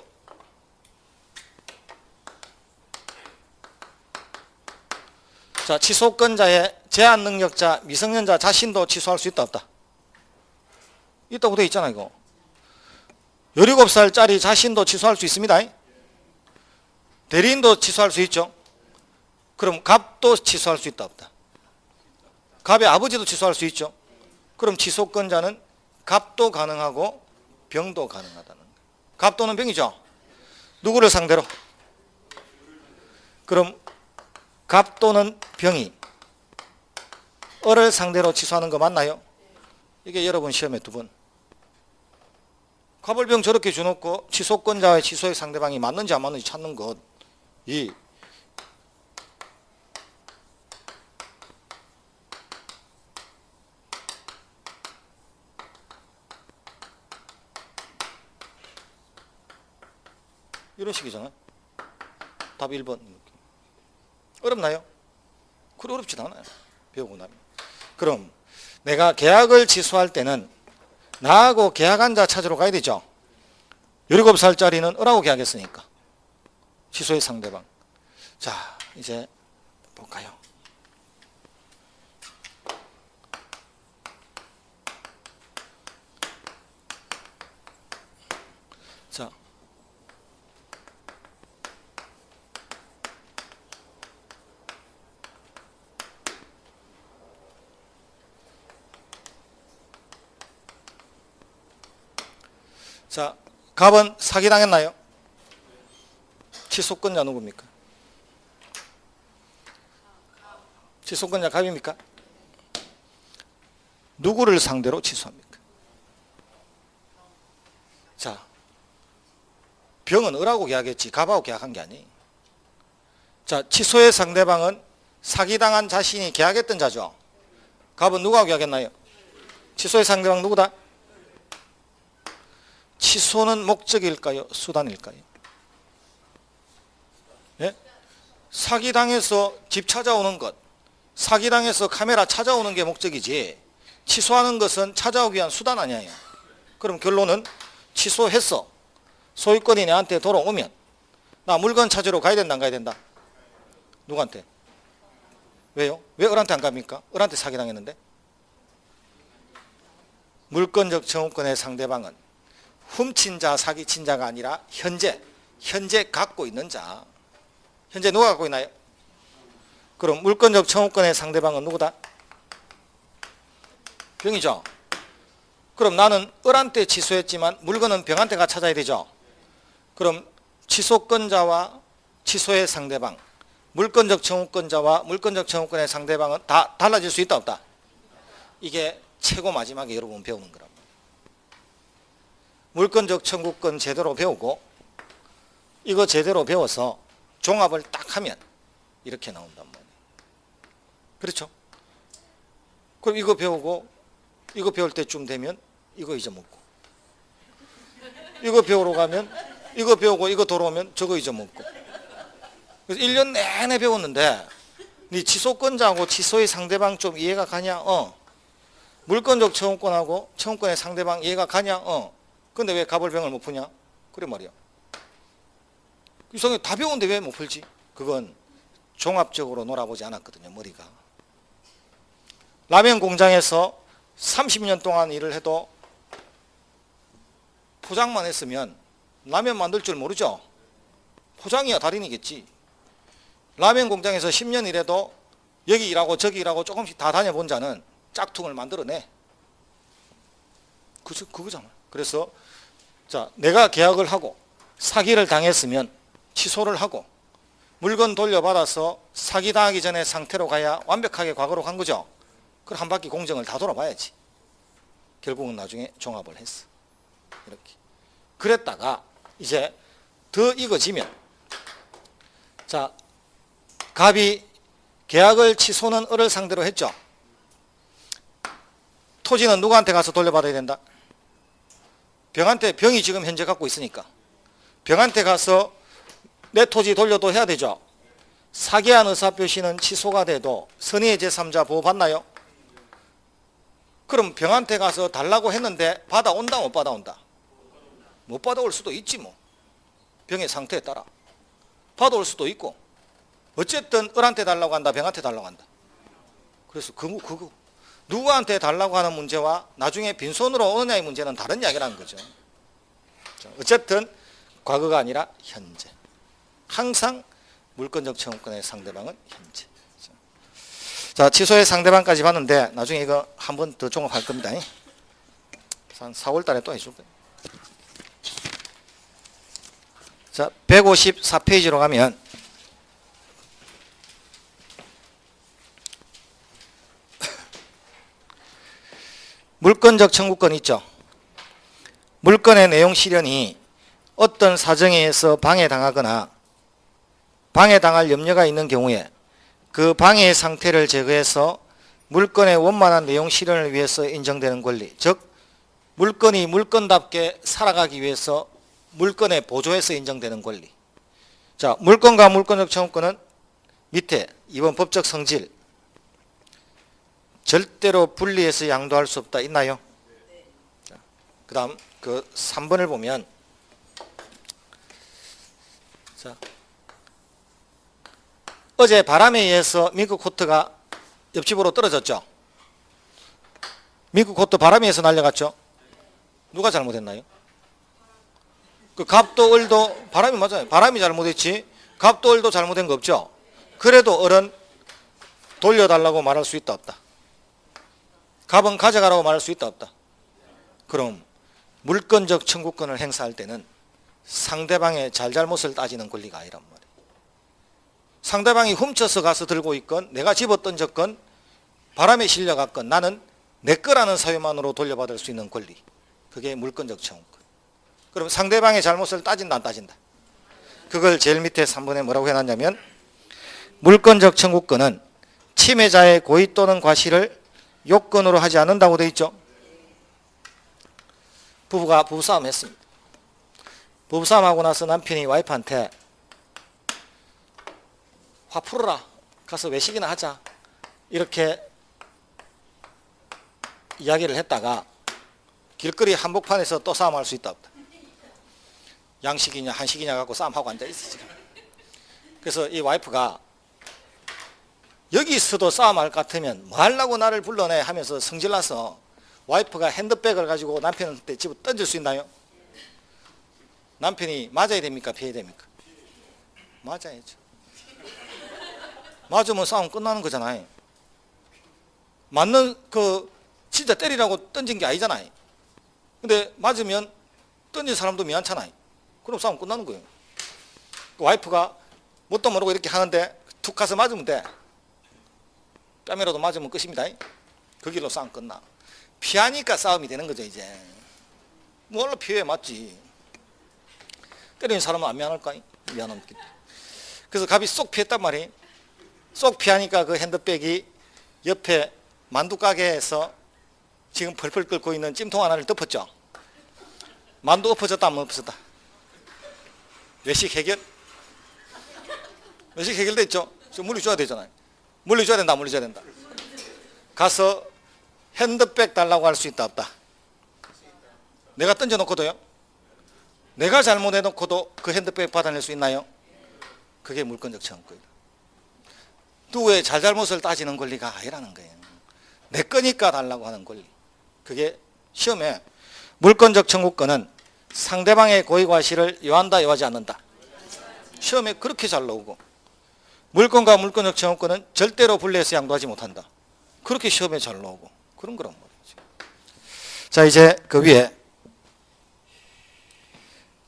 자, 취소권자의 제한 능력자 미성년자 자신도 취소할 수 있다 없다? 있다고 되어 있잖아 이거. 17살짜리 자신도 취소할 수 있습니다. 대리인도 취소할 수 있죠. 그럼 갑도 취소할 수 있다 없다? 갑의 아버지도 취소할 수 있죠. 그럼 취소권자는 갑도 가능하고 병도 가능하다는 거예요. 갑 또는 병이죠. 누구를 상대로? 그럼 갑 또는 병이 을을 상대로 취소하는 거 맞나요? 이게 여러분 시험에 두 번. 갑을 병 저렇게 줘놓고 취소권자의 취소의 상대방이 맞는지 안 맞는지 찾는 것. 이런 식이잖아요. 답 1번. 어렵나요? 그래 어렵지 않아요. 배우고 나면. 그럼 내가 계약을 취소할 때는 나하고 계약한 자 찾으러 가야 되죠. 17살짜리는 을하고 계약했으니까. 취소의 상대방. 자, 이제 볼까요? 자, 자, 갑은 사기당했나요? 취소권자 누굽니까? 취소권자 갑입니까? 누구를 상대로 취소합니까? 자, 병은 을하고 계약했지 갑하고 계약한 게 아니에요. 자, 취소의 상대방은 사기당한 자신이 계약했던 자죠. 갑은 누구하고 계약했나요? 취소의 상대방 누구다? 취소는 목적일까요? 수단일까요? 예? 사기당해서 집 찾아오는 것, 사기당해서 카메라 찾아오는 게 목적이지 취소하는 것은 찾아오기 위한 수단 아니에요. 그럼 결론은 취소했어. 소유권이 내한테 돌아오면 나 물건 찾으러 가야 된다 안 가야 된다? 누구한테? 왜요? 왜 을한테 안 갑니까? 을한테 사기당했는데? 물권적 청구권의 상대방은 훔친 자, 사기친 자가 아니라 현재 갖고 있는 자. 현재 누가 갖고 있나요? 그럼 물권적 청구권의 상대방은 누구다? 병이죠. 그럼 나는 을한테 취소했지만 물건은 병한테 가 찾아야 되죠. 그럼 취소권자와 취소의 상대방, 물권적 청구권자와 물권적 청구권의 상대방은 다 달라질 수 있다 없다? 이게 최고 마지막에 여러분 배우는 거랍니다. 물권적 청구권 제대로 배우고 이거 제대로 배워서 종합을 딱 하면 이렇게 나온단 말이에요. 그렇죠? 그럼 이거 배우고 이거 배울 때쯤 되면 이거 잊어먹고 이거 배우러 가면 이거 배우고 이거 돌아오면 저거 잊어먹고. 그래서 1년 내내 배웠는데 네 취소권자하고 취소의 상대방 좀 이해가 가냐? 물권적 청구권하고 청구권의 상대방 이해가 가냐? 근데 왜 갑을병을 못 푸냐? 그래 말이야. 이상하게 다 배웠는데 왜 못 풀지? 그건 종합적으로 놀아보지 않았거든요, 머리가. 라면 공장에서 30년 동안 일을 해도 포장만 했으면 라면 만들 줄 모르죠? 포장이야 달인이겠지. 라면 공장에서 10년 일해도 여기 일하고 저기 일하고 조금씩 다 다녀본 자는 짝퉁을 만들어내. 그거잖아. 그래서 자, 내가 계약을 하고 사기를 당했으면 취소를 하고 물건 돌려받아서 사기당하기 전에 상태로 가야 완벽하게 과거로 간 거죠. 그럼 한 바퀴 공정을 다 돌아봐야지. 결국은 나중에 종합을 했어. 이렇게. 그랬다가 이제 더 익어지면 자, 갑이 계약을 취소는 을을 상대로 했죠. 토지는 누구한테 가서 돌려받아야 된다? 병한테, 병이 지금 현재 갖고 있으니까 병한테 가서 내 토지 돌려도 해야 되죠. 사기한 의사표시는 취소가 돼도 선의의 제3자 보호 받나요? 그럼 병한테 가서 달라고 했는데 받아온다 못 받아온다? 못 받아올 수도 있지 뭐. 병의 상태에 따라 받아올 수도 있고 어쨌든 을한테 달라고 한다 병한테 달라고 한다. 그래서 그거 누구한테 달라고 하는 문제와 나중에 빈손으로 오느냐의 문제는 다른 이야기라는 거죠. 어쨌든 과거가 아니라 현재. 항상 물권적 청구권의 상대방은 현재. 자, 취소의 상대방까지 봤는데 나중에 이거 한 번 더 종합할 겁니다. 한 4월 달에 또 해줄 거예요. 자, 154페이지로 가면 물권적 청구권 있죠. 물권의 내용 실현이 어떤 사정에 의해서 방해당하거나 방해당할 염려가 있는 경우에 그 방해의 상태를 제거해서 물건의 원만한 내용 실현을 위해서 인정되는 권리, 즉 물건이 물건답게 살아가기 위해서 물건의 보조에서 인정되는 권리. 자, 물건과 물권적 청구권은 밑에 2번 법적 성질, 절대로 분리해서 양도할 수 없다 있나요? 그 다음 그 3번을 보면 자, 어제 바람에 의해서 미국 코트가 옆집으로 떨어졌죠. 미국 코트 바람에 의해서 날려갔죠. 누가 잘못했나요? 그 갑도 을도 바람이 맞아요. 바람이 잘못했지 갑도 을도 잘못된 거 없죠. 그래도 을은 돌려달라고 말할 수 있다 없다? 갑은 가져가라고 말할 수 있다 없다? 그럼 물권적 청구권을 행사할 때는 상대방의 잘잘못을 따지는 권리가 아니란 말이에요. 상대방이 훔쳐서 가서 들고 있건 내가 집어 던졌건 바람에 실려갔건 나는 내 거라는 사유만으로 돌려받을 수 있는 권리. 그게 물권적 청구권. 그럼 상대방의 잘못을 따진다 안 따진다? 그걸 제일 밑에 3번에 뭐라고 해놨냐면 물권적 청구권은 침해자의 고의 또는 과실을 요건으로 하지 않는다고 되어 있죠. 부부가 부부싸움 했습니다. 부부싸움하고 나서 남편이 와이프한테 화 풀어라. 가서 외식이나 하자. 이렇게 이야기를 했다가 길거리 한복판에서 또 싸움할 수 있다 없다? 양식이냐 한식이냐 갖고 싸움하고 앉아있어 지금. 그래서 이 와이프가 여기서도 싸움할 것 같으면 뭐 하려고 나를 불러내 하면서 성질나서 와이프가 핸드백을 가지고 남편한테 집어 던질 수 있나요? 남편이 맞아야 됩니까? 피해야 됩니까? 맞아야죠. 맞으면 싸움 끝나는 거잖아요. 맞는 진짜 때리라고 던진 게 아니잖아요. 근데 맞으면 던진 사람도 미안찮아요. 그럼 싸움 끝나는 거예요. 그 와이프가 뭣도 모르고 이렇게 하는데 툭 가서 맞으면 돼. 뺨이라도 맞으면 끝입니다. 그 길로 싸움 끝나. 피하니까 싸움이 되는 거죠 이제. 뭘로 피해 맞지. 때리는 사람은 안 미안할까? 미안합니다. 그래서 갑이 쏙 피했단 말이에요. 쏙 피하니까 그 핸드백이 옆에 만두 가게에서 지금 펄펄 끓고 있는 찜통 하나를 덮었죠. 만두 엎어졌다 안 엎어졌다? 외식 해결? 외식 해결됐죠? 물려줘야 되잖아요. 물려줘야 된다, 물려줘야 된다. 가서 핸드백 달라고 할 수 있다, 없다? 내가 던져놓고도요? 내가 잘못해놓고도 그 핸드백 받아낼 수 있나요? 그게 물권적 청구권이다. 누구의 잘잘못을 따지는 권리가 아니라는 거예요. 내 거니까 달라고 하는 권리. 그게 시험에 물권적 청구권은 상대방의 고의과실을 요한다 요하지 않는다. 시험에 그렇게 잘 나오고, 물권과 물권적 청구권은 절대로 분리해서 양도하지 못한다. 그렇게 시험에 잘 나오고 그런 거란 말이죠. 자, 이제 그 위에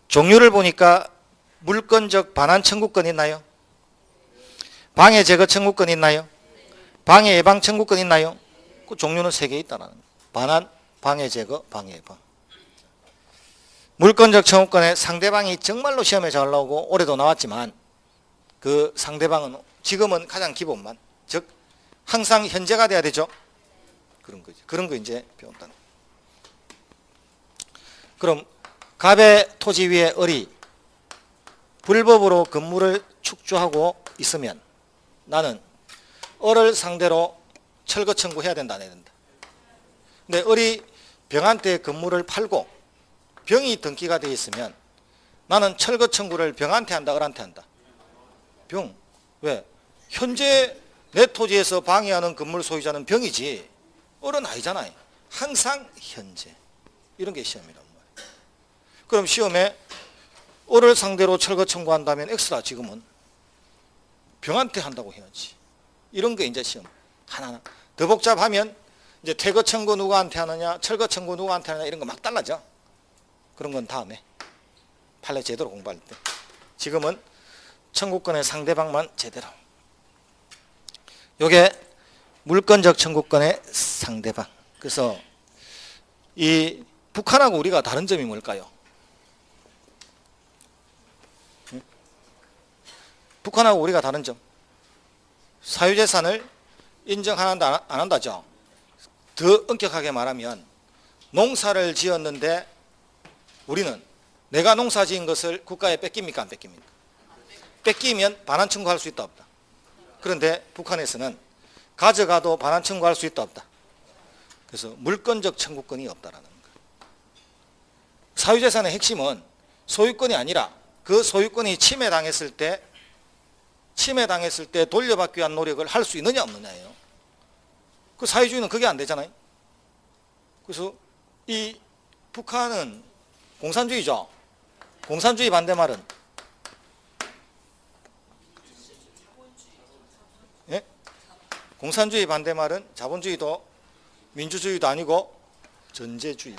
종류를 보니까 물권적 반환 청구권 있나요? 방해 제거 청구권 있나요? 방해 예방 청구권 있나요? 그 종류는 3개 있다라는 거예요. 반환, 방해 제거, 방해 예방. 물권적 청구권에 상대방이 정말로 시험에 잘 나오고 올해도 나왔지만 그 상대방은 지금은 가장 기본만, 즉 항상 현재가 돼야 되죠. 그런 거죠. 그런 거 이제 배운다는 거예요. 그럼 갑의 토지 위에 을이 불법으로 건물을 축조하고 있으면 나는 을을 상대로 철거 청구해야 된다, 안 해야 된다? 근데 을이 병한테 건물을 팔고 병이 등기가 되어 있으면 나는 철거 청구를 병한테 한다, 을한테 한다? 병. 왜? 현재 내 토지에서 방해하는 건물 소유자는 병이지 을은 아니잖아요. 항상 현재. 이런 게 시험이란 말이에요. 그럼 시험에 을을 상대로 철거 청구한다면 X다. 지금은 병한테 한다고 해야지. 이런 게 이제 시험 하나하나. 더 복잡하면 이제 퇴거 청구 누구한테 하느냐, 철거 청구 누구한테 하느냐, 이런 거 막 달라져. 그런 건 다음에 판례 제대로 공부할 때. 지금은 청구권의 상대방만 제대로. 요게 물권적 청구권의 상대방. 그래서 이 북한하고 우리가 다른 점이 뭘까요? 북한하고 우리가 다른 점. 사유재산을 인정한다 안 한다죠. 더 엄격하게 말하면 농사를 지었는데 우리는 내가 농사 지은 것을 국가에 뺏깁니까 안 뺏깁니까? 뺏기면 반환 청구할 수 있다 없다? 그런데 북한에서는 가져가도 반환 청구할 수 있다 없다? 그래서 물권적 청구권이 없다라는 거예요. 사유재산의 핵심은 소유권이 아니라 그 소유권이 침해당했을 때 돌려받기 위한 노력을 할 수 있느냐 없느냐예요. 그 사회주의는 그게 안 되잖아요. 그래서 이 북한은 공산주의죠. 공산주의 반대말은 예? 공산주의 반대말은 자본주의도 민주주의도 아니고 전제주의.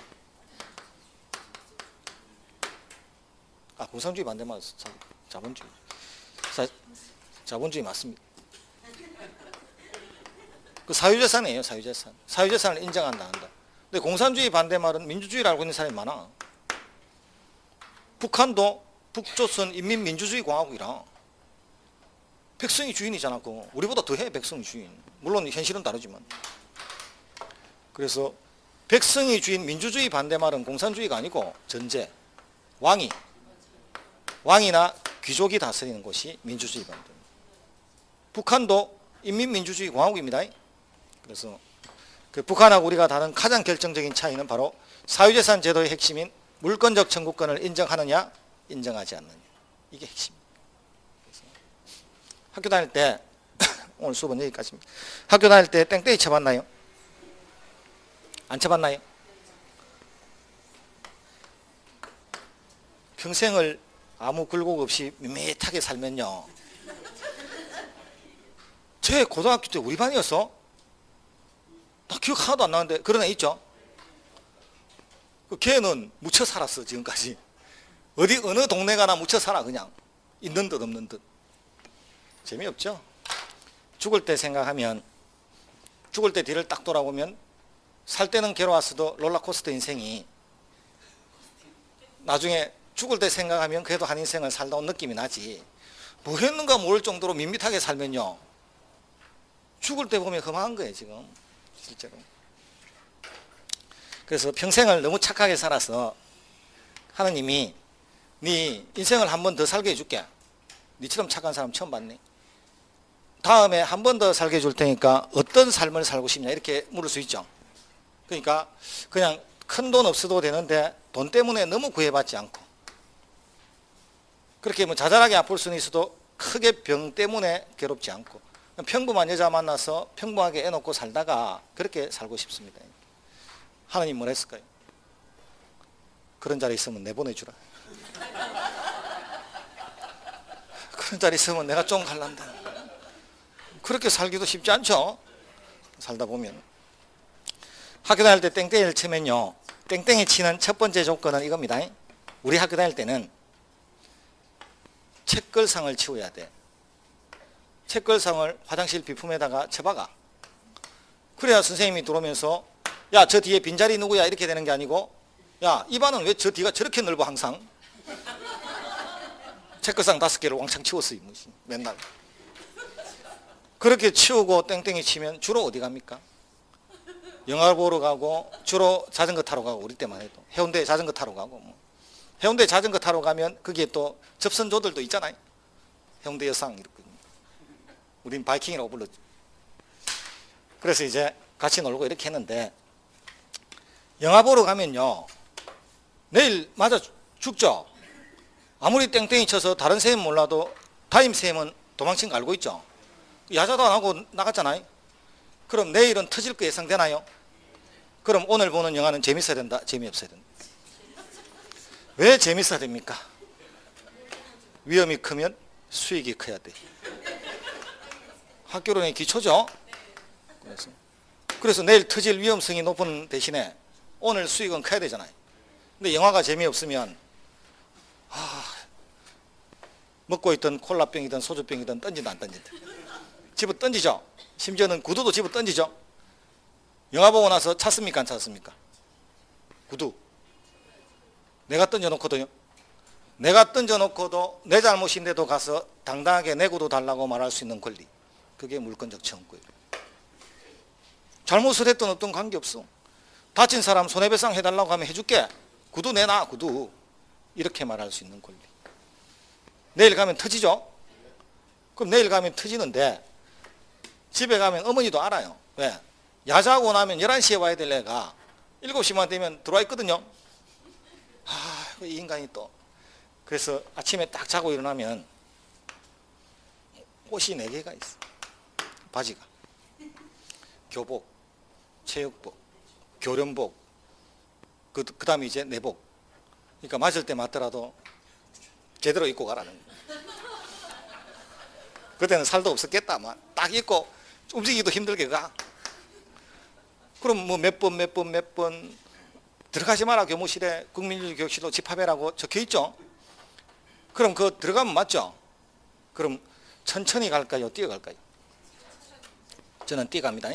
아, 공산주의 반대말 자본주의. 자본주의 맞습니다. 그 사유재산이에요, 사유재산. 사유재산을 인정한다, 한다. 근데 공산주의 반대말은 민주주의를 알고 있는 사람이 많아. 북한도 북조선 인민민주주의공화국이라 백성이 주인이잖아. 우리보다 더해, 백성이 주인. 물론 현실은 다르지만. 그래서 백성이 주인 민주주의 반대말은 공산주의가 아니고 전제, 왕이나 귀족이 다스리는 곳이 민주주의 반대. 북한도 인민민주주의 공화국입니다. 그래서 그 북한하고 우리가 다른 가장 결정적인 차이는 바로 사유재산 제도의 핵심인 물권적 청구권을 인정하느냐 인정하지 않느냐. 이게 핵심입니다. 학교 다닐 때 오늘 수업은 여기까지입니다. 학교 다닐 때 땡땡이 쳐봤나요? 안 쳐봤나요? 평생을 아무 굴곡 없이 밋밋하게 살면요, 제 고등학교 때 우리 반이었어. 나 기억 하나도 안 나는데 그런 애 있죠. 그 걔는 묻혀 살았어 지금까지. 어디 어느 동네 가나 묻혀 살아. 그냥 있는 듯 없는 듯. 재미없죠. 죽을 때 생각하면, 죽을 때 뒤를 딱 돌아보면 살 때는 괴로웠어도 롤러코스터 인생이 나중에 죽을 때 생각하면 그래도 한 인생을 살다 온 느낌이 나지. 뭐 했는가 모를 정도로 밋밋하게 살면요, 죽을 때 보면 험한 거예요 지금 실제로. 그래서 평생을 너무 착하게 살아서 하느님이 네 인생을 한 번 더 살게 해줄게. 네처럼 착한 사람 처음 봤네. 다음에 한 번 더 살게 해줄 테니까 어떤 삶을 살고 싶냐 이렇게 물을 수 있죠. 그러니까 그냥 큰 돈 없어도 되는데 돈 때문에 너무 구애받지 않고, 그렇게 뭐 자잘하게 아플 수는 있어도 크게 병 때문에 괴롭지 않고, 평범한 여자 만나서 평범하게 애 놓고 살다가 그렇게 살고 싶습니다. 하나님 뭘 했을까요? 그런 자리 있으면 내보내주라. 그런 자리 있으면 내가 좀 갈란다. 그렇게 살기도 쉽지 않죠. 살다 보면. 학교 다닐 때 땡땡이를 치면요, 땡땡이 치는 첫 번째 조건은 이겁니다. 우리 학교 다닐 때는 책걸상을 치워야 돼. 책걸상을 화장실 비품에다가 쳐박아. 그래야 선생님이 들어오면서 야, 저 뒤에 빈자리 누구야 이렇게 되는 게 아니고, 야, 이 반은 왜 저 뒤가 저렇게 넓어 항상. 책걸상 5개를 왕창 치웠어요 맨날. 그렇게 치우고 땡땡이 치면 주로 어디 갑니까? 영화 보러 가고, 주로 자전거 타러 가고. 우리 때만 해도 해운대 자전거 타러 가고, 뭐. 해운대 자전거 타러 가면 거기에 또 접선조들도 있잖아요. 해운대 여상 이렇게. 우린 바이킹이라고 불렀죠. 그래서 이제 같이 놀고 이렇게 했는데, 영화 보러 가면요, 내일 맞아 죽죠. 아무리 땡땡이 쳐서 다른 쌤은 몰라도 담임쌤은 도망친 거 알고 있죠. 야자도 안 하고 나갔잖아요. 그럼 내일은 터질 거 예상되나요? 그럼 오늘 보는 영화는 재밌어야 된다, 재미없어야 된다? 왜 재밌어야 됩니까? 위험이 크면 수익이 커야 돼. 학교론의 기초죠. 그래서 내일 터질 위험성이 높은 대신에 오늘 수익은 커야 되잖아요. 근데 영화가 재미없으면 먹고 있던 콜라병이든 소주병이든 던진다 안 던진다. 집어 던지죠. 심지어는 구두도 집어 던지죠. 영화 보고 나서 찾습니까 안 찾습니까? 구두 내가 던져놓거든요. 내가 던져놓고도 내 잘못인데도 가서 당당하게 내 구두 달라고 말할 수 있는 권리, 그게 물권적 청구예요. 잘못을 했던 어떤 관계없어. 다친 사람 손해배상 해달라고 하면 해줄게. 구두 내놔 구두. 이렇게 말할 수 있는 권리. 내일 가면 터지죠. 그럼 내일 가면 터지는데 집에 가면 어머니도 알아요. 왜? 야자하고 나면 11시에 와야 될 애가 7시만 되면 들어와 있거든요. 이 인간이 또. 그래서 아침에 딱 자고 일어나면 옷이 4개가 있어. 바지가. 교복, 체육복, 교련복, 그 다음에 이제 내복. 그러니까 맞을 때 맞더라도 제대로 입고 가라는 거예요. 그때는 살도 없었겠다. 딱 입고 움직이기도 힘들게 가. 그럼 뭐 몇 번 들어가지 마라 교무실에 국민교육실로 집합해라고 적혀 있죠. 그럼 그거 들어가면 맞죠? 그럼 천천히 갈까요? 뛰어갈까요? 저는 뛰어갑니다.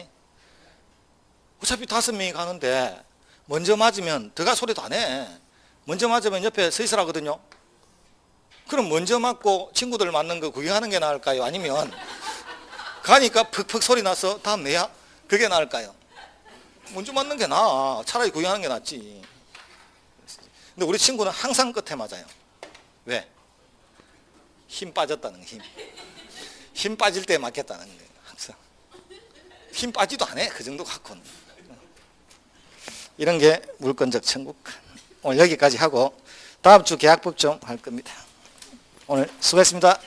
어차피 5명이 가는데 먼저 맞으면 들어가 소리도 안 해. 먼저 맞으면 옆에 서 있으라거든요. 그럼 먼저 맞고 친구들 맞는 거 구경하는 게 나을까요? 아니면 가니까 퍽퍽 소리 나서 다음 내야? 그게 나을까요? 먼저 맞는 게 나아. 차라리 구경하는 게 낫지. 근데 우리 친구는 항상 끝에 맞아요. 왜? 힘 빠졌다는 힘. 힘 빠질 때 맞겠다는 거예요. 항상. 힘 빠지도 안 해. 그 정도 갖고는. 이런 게 물권적 천국. 오늘 여기까지 하고 다음 주 계약법 좀 할 겁니다. 오늘 수고했습니다.